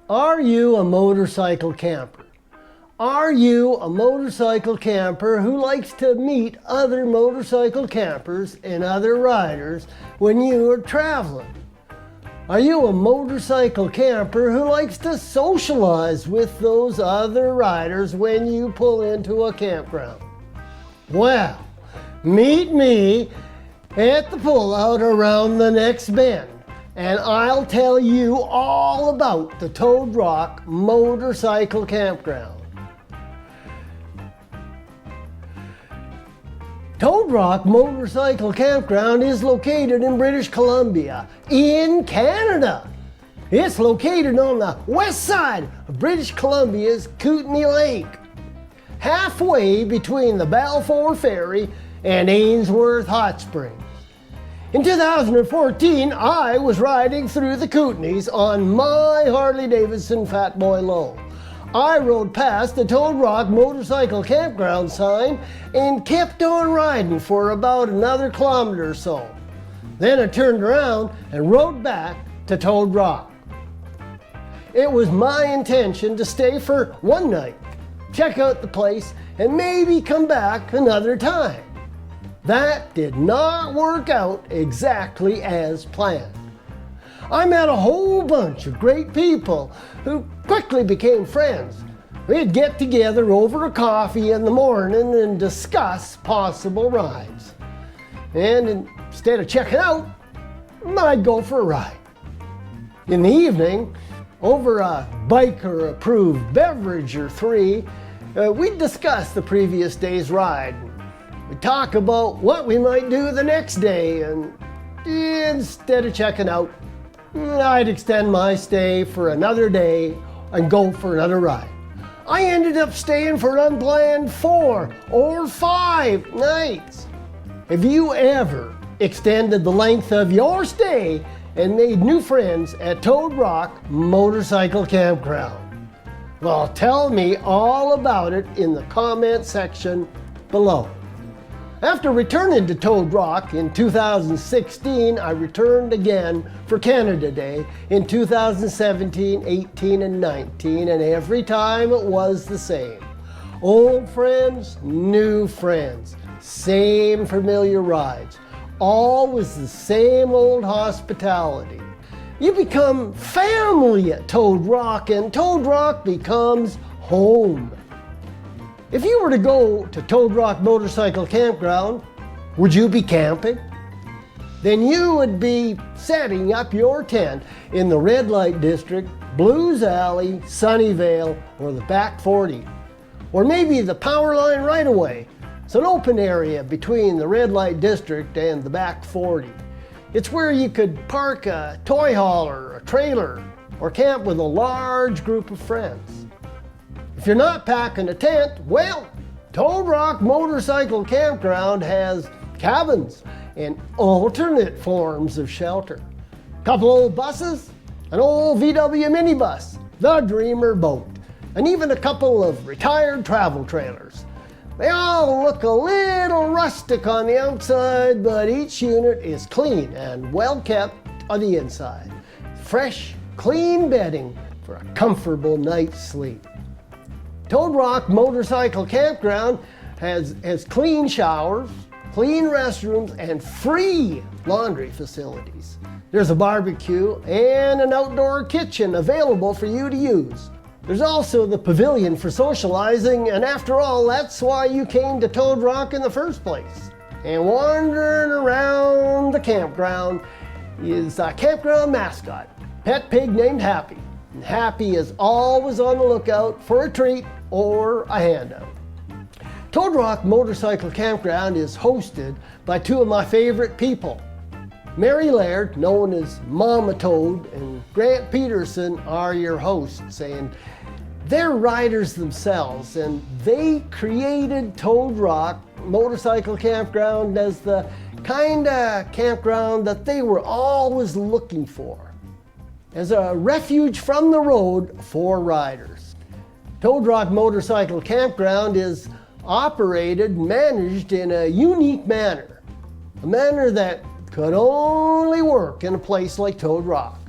Are you a motorcycle camper? Are you a motorcycle camper who likes to meet other motorcycle campers and other riders when you are traveling? Are you a motorcycle camper who likes to socialize with those other riders when you pull into a campground? Well, meet me at the pullout around the next bend, and I'll tell you all about the Toad Rock Motorcycle Campground. Toad Rock Motorcycle Campground is located in British Columbia, in Canada. It's located on the west side of British Columbia's Kootenay Lake, halfway between the Balfour Ferry and Ainsworth Hotsprings. In 2014, I was riding through the Kootenays on my Harley-Davidson Fat Boy Low. I rode past the Toad Rock Motorcycle Campground sign and kept on riding for about another kilometer or so. Then I turned around and rode back to Toad Rock. It was my intention to stay for one night, check out the place, and maybe come back another time. That did not work out exactly as planned. I met a whole bunch of great people who quickly became friends. We'd get together over a coffee in the morning and discuss possible rides. And instead of checking out, I'd go for a ride. In the evening, over a biker-approved beverage or three, we'd discuss the previous day's ride. We'd talk about what we might do the next day, and instead of checking out, I'd extend my stay for another day and go for another ride. I ended up staying for an unplanned 4 or 5 nights. Have you ever extended the length of your stay and made new friends at Toad Rock Motorcycle Campground? Well, tell me all about it in the comment section below. After returning to Toad Rock in 2016, I returned again for Canada Day in 2017, 18, and 19, and every time it was the same. Old friends, new friends, same familiar rides, always the same old hospitality. You become family at Toad Rock, and Toad Rock becomes home. If you were to go to Toad Rock Motorcycle Campground, would you be camping? Then you would be setting up your tent in the Red Light District, Blues Alley, Sunnyvale, or the Back 40. Or maybe the Power Line right away. It's an open area between the Red Light District and the Back 40. It's where you could park a toy hauler, a trailer, or camp with a large group of friends. If you're not packing a tent, well, Toad Rock Motorcycle Campground has cabins and alternate forms of shelter. A couple old buses, an old VW minibus, the Dreamer boat, and even a couple of retired travel trailers. They all look a little rustic on the outside, but each unit is clean and well kept on the inside. Fresh, clean bedding for a comfortable night's sleep. Toad Rock Motorcycle Campground has clean showers, clean restrooms, and free laundry facilities. There's a barbecue and an outdoor kitchen available for you to use. There's also the pavilion for socializing, and after all, that's why you came to Toad Rock in the first place. And wandering around the campground is a campground mascot, pet pig named Happy. And Happy is always on the lookout for a treat or a handout. Toad Rock Motorcycle Campground is hosted by two of my favorite people. Mary Laird, known as Mama Toad, and Grant Peterson are your hosts, and they're riders themselves, and they created Toad Rock Motorcycle Campground as the kind of campground that they were always looking for, as a refuge from the road for riders. Toad Rock Motorcycle Campground is operated and managed in a unique manner, a manner that could only work in a place like Toad Rock.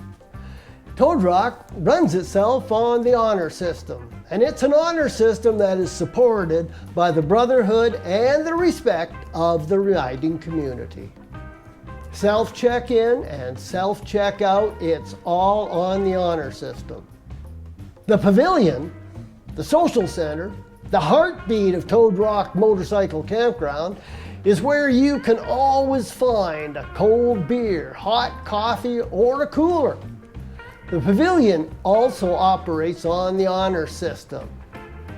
Toad Rock runs itself on the honor system, and it's an honor system that is supported by the brotherhood and the respect of the riding community. Self-check-in and self-check-out, it's all on the honor system. The pavilion, the social center, the heartbeat of Toad Rock Motorcycle Campground is where you can always find a cold beer, hot coffee, or a cooler. The pavilion also operates on the honor system.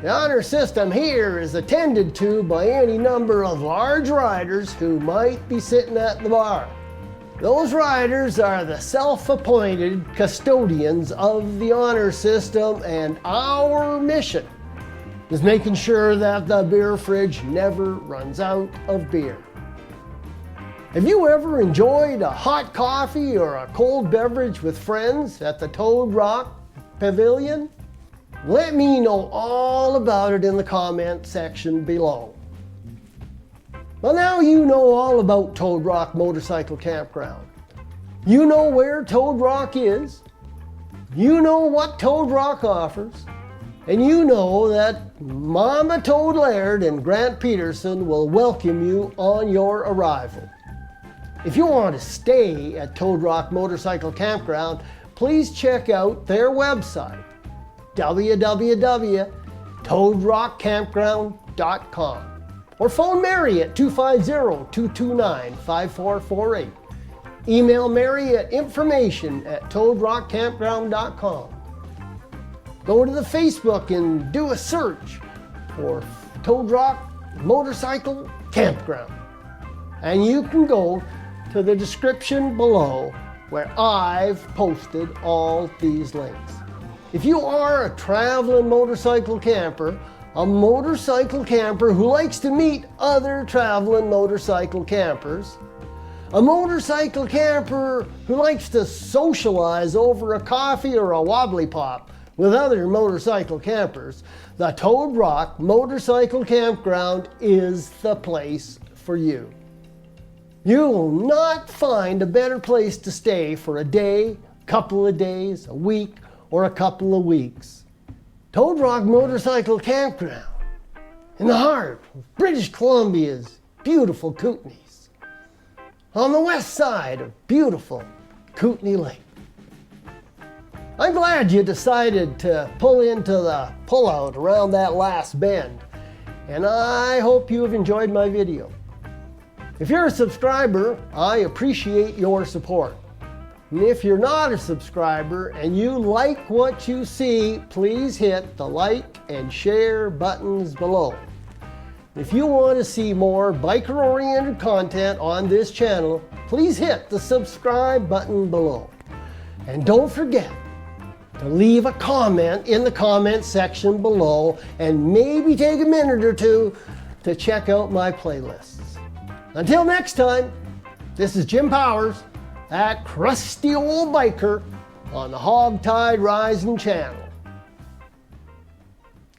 The honor system here is attended to by any number of large riders who might be sitting at the bar. Those riders are the self-appointed custodians of the honor system, and our mission is making sure that the beer fridge never runs out of beer. Have you ever enjoyed a hot coffee or a cold beverage with friends at the Toad Rock Pavilion? Let me know all about it in the comment section below. Well, now you know all about Toad Rock Motorcycle Campground. You know where Toad Rock is. You know what Toad Rock offers. And you know that Mama Toad Laird and Grant Peterson will welcome you on your arrival. If you want to stay at Toad Rock Motorcycle Campground, please check out their website, www.toadrockcampground.com, or phone Mary at 250-229-5448. Email Mary at information@toadrockcampground.com. Go to the Facebook and do a search for Toad Rock Motorcycle Campground. And you can go to the description below where I've posted all these links. If you are a traveling motorcycle camper, a motorcycle camper who likes to meet other traveling motorcycle campers, a motorcycle camper who likes to socialize over a coffee or a wobbly pop with other motorcycle campers, the Toad Rock Motorcycle Campground is the place for you. You will not find a better place to stay for a day, couple of days, a week, or a couple of weeks. Toad Rock Motorcycle Campground, in the heart of British Columbia's beautiful Kootenays, on the west side of beautiful Kootenay Lake. I'm glad you decided to pull into the pullout around that last bend, and I hope you have enjoyed my video. If you're a subscriber, I appreciate your support. And if you're not a subscriber and you like what you see, please hit the like and share buttons below. If you want to see more biker-oriented content on this channel, please hit the subscribe button below. And don't forget to leave a comment in the comment section below, and maybe take a minute or two to check out my playlists. Until next time, this is Jim Powers, that crusty old biker on the HogTide Rising Channel.